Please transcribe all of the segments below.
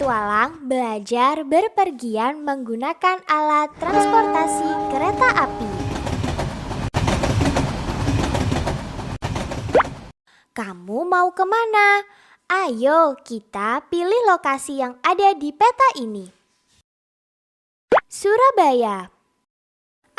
berpetualang, belajar, berpergian menggunakan alat transportasi kereta api. Kamu mau kemana? Ayo kita pilih lokasi yang ada di peta ini. Surabaya.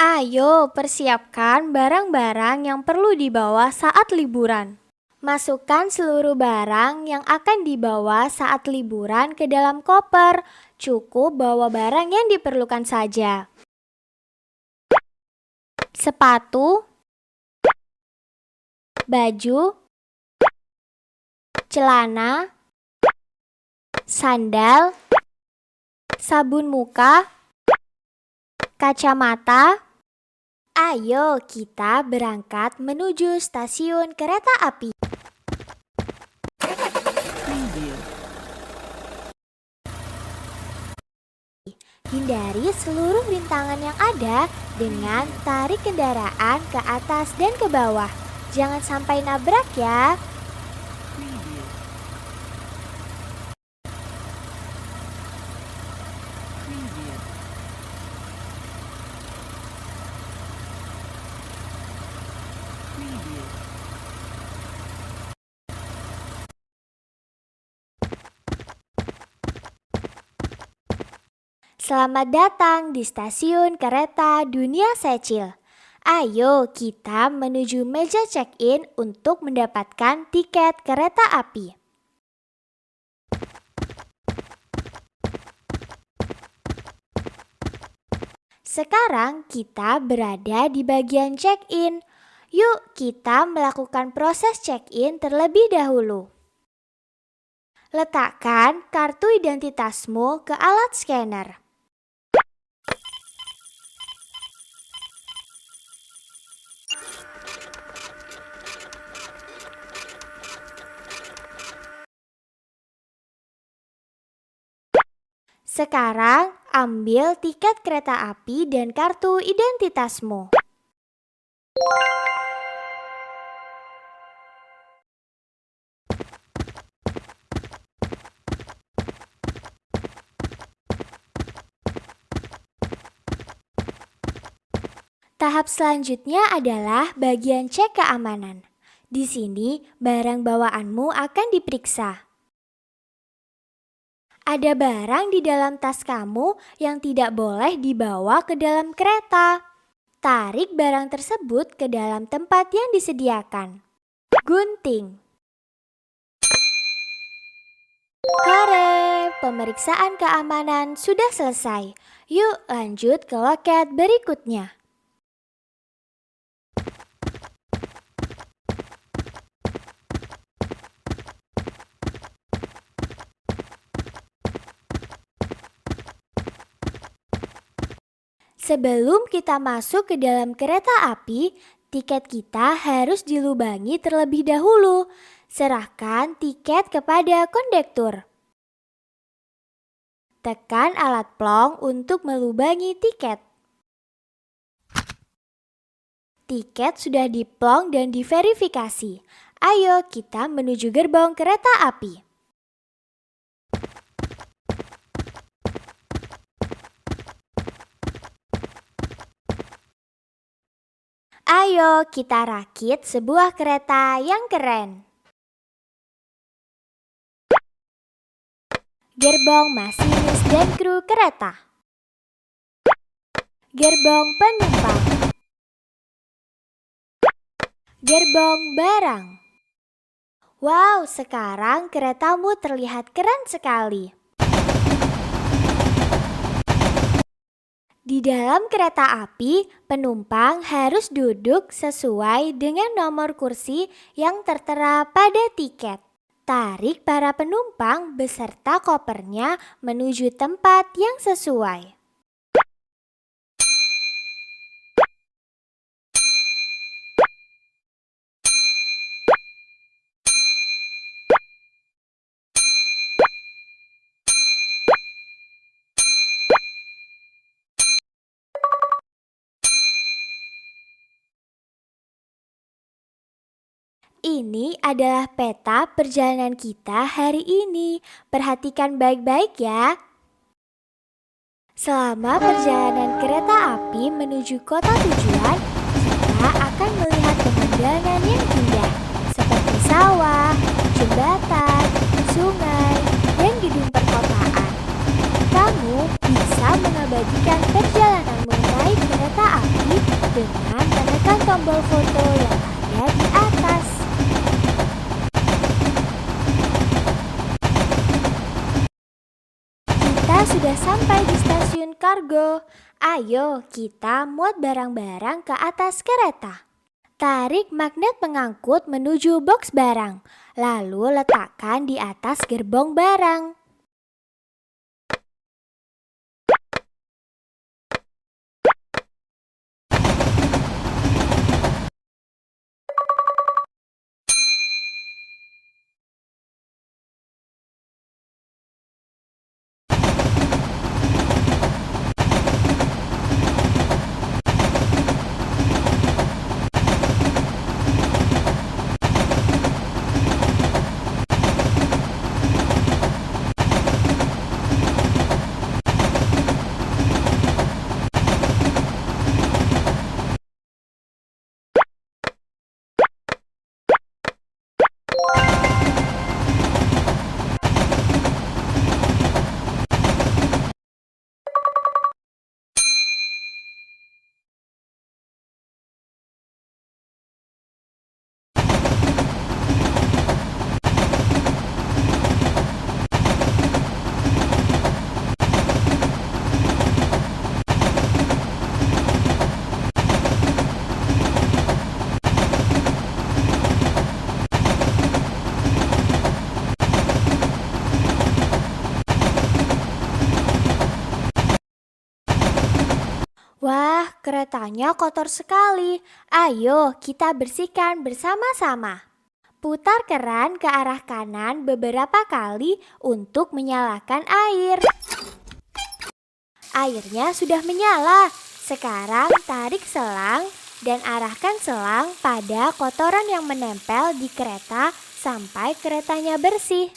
Ayo persiapkan barang-barang yang perlu dibawa saat liburan. Masukkan seluruh barang yang akan dibawa saat liburan ke dalam koper. Cukup bawa barang yang diperlukan saja. Sepatu, baju, celana, sandal, sabun muka, kacamata. Ayo kita berangkat menuju stasiun kereta api. Hindari seluruh rintangan yang ada dengan tarik kendaraan ke atas dan ke bawah. Jangan sampai nabrak ya. Selamat datang di stasiun kereta Dunia Secil. Ayo kita menuju meja check-in untuk mendapatkan tiket kereta api. Sekarang kita berada di bagian check-in. Yuk kita melakukan proses check-in terlebih dahulu. Letakkan kartu identitasmu ke alat scanner. Sekarang ambil tiket kereta api dan kartu identitasmu. Tahap selanjutnya adalah bagian cek keamanan. Di sini barang bawaanmu akan diperiksa. Ada barang di dalam tas kamu yang tidak boleh dibawa ke dalam kereta. Tarik barang tersebut ke dalam tempat yang disediakan. Gunting. Hore, pemeriksaan keamanan sudah selesai. Yuk lanjut ke loket berikutnya. Sebelum kita masuk ke dalam kereta api, tiket kita harus dilubangi terlebih dahulu. Serahkan tiket kepada kondektur. Tekan alat plong untuk melubangi tiket. Tiket sudah diplong dan diverifikasi. Ayo kita menuju gerbong kereta api. Ayo kita rakit sebuah kereta yang keren. Gerbong masinis dan kru kereta. Gerbong penumpang. Gerbong barang. Wow, sekarang keretamu terlihat keren sekali. Di dalam kereta api, penumpang harus duduk sesuai dengan nomor kursi yang tertera pada tiket. Tarik para penumpang beserta kopernya menuju tempat yang sesuai. Ini adalah peta perjalanan kita hari ini. Perhatikan baik-baik ya. Selama perjalanan kereta api menuju kota tujuan, kita akan melihat pemandangan yang indah seperti sawah, jembatan, sungai, dan gedung perkotaan. Kamu bisa mengabadikan perjalananmu naik kereta api dengan menekan tombol foto yang ada di atas. Kita sudah sampai di stasiun kargo. Ayo kita muat barang-barang ke atas kereta. Tarik magnet pengangkut menuju box barang, lalu letakkan di atas gerbong barang. Wah, keretanya kotor sekali. Ayo kita bersihkan bersama-sama. Putar keran ke arah kanan beberapa kali untuk menyalakan air. Airnya sudah menyala. Sekarang tarik selang dan arahkan selang pada kotoran yang menempel di kereta sampai keretanya bersih.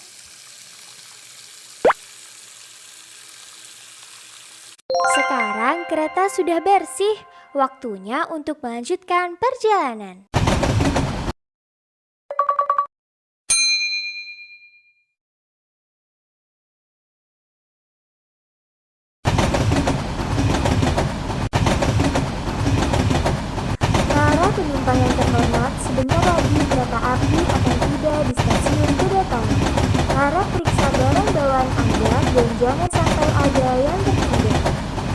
Sekarang kereta sudah bersih, waktunya untuk melanjutkan perjalanan. Para penumpang yang terhormat, sebentar lagi kereta api akan tiba di stasiun kedatangan. Harap periksa barang bawaan Anda dan jangan sampai ada yang tertinggal.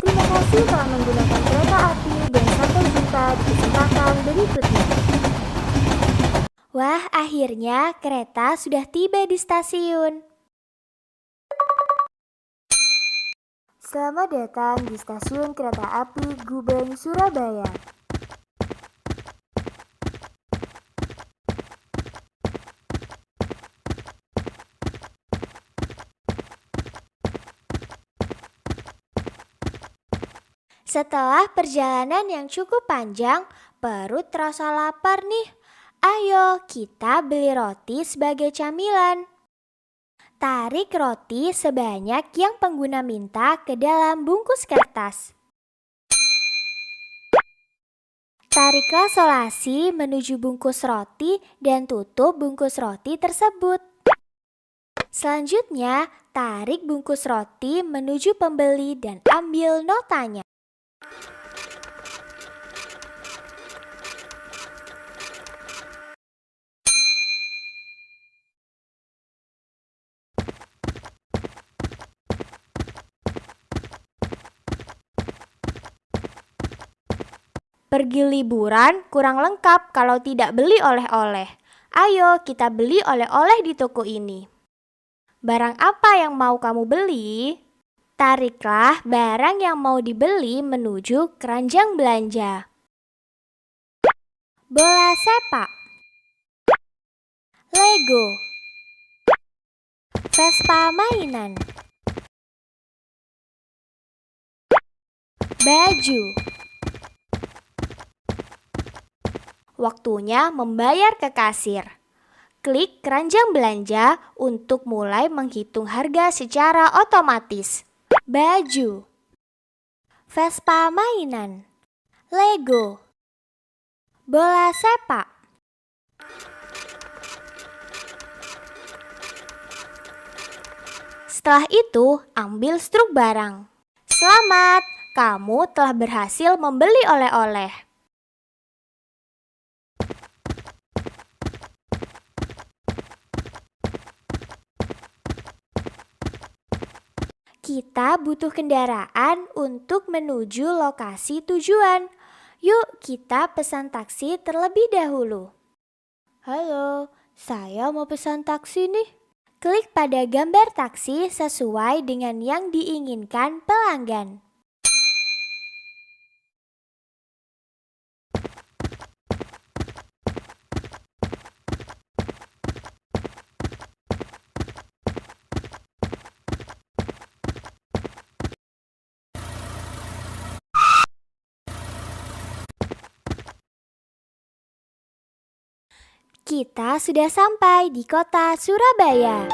Terima kasih telah menggunakan kereta api dan sampai jumpa di kesempatan berikutnya. Wah, akhirnya kereta sudah tiba di stasiun. Selamat datang di stasiun kereta api Gubeng, Surabaya. Setelah perjalanan yang cukup panjang, perut terasa lapar nih. Ayo kita beli roti sebagai camilan. Tarik roti sebanyak yang pengguna minta ke dalam bungkus kertas. Tariklah solasi menuju bungkus roti dan tutup bungkus roti tersebut. Selanjutnya, tarik bungkus roti menuju pembeli dan ambil notanya. Pergi liburan kurang lengkap kalau tidak beli oleh-oleh. Ayo kita beli oleh-oleh di toko ini. Barang apa yang mau kamu beli? Tariklah barang yang mau dibeli menuju keranjang belanja. Bola sepak, Lego, Vespa mainan, baju. Waktunya membayar ke kasir. Klik keranjang belanja untuk mulai menghitung harga secara otomatis. Baju, Vespa mainan, Lego, bola sepak. Setelah itu, ambil struk barang. Selamat, kamu telah berhasil membeli oleh-oleh. Kita butuh kendaraan untuk menuju lokasi tujuan. Yuk kita pesan taksi terlebih dahulu. Halo, saya mau pesan taksi nih. Klik pada gambar taksi sesuai dengan yang diinginkan pelanggan. Kita sudah sampai di kota Surabaya.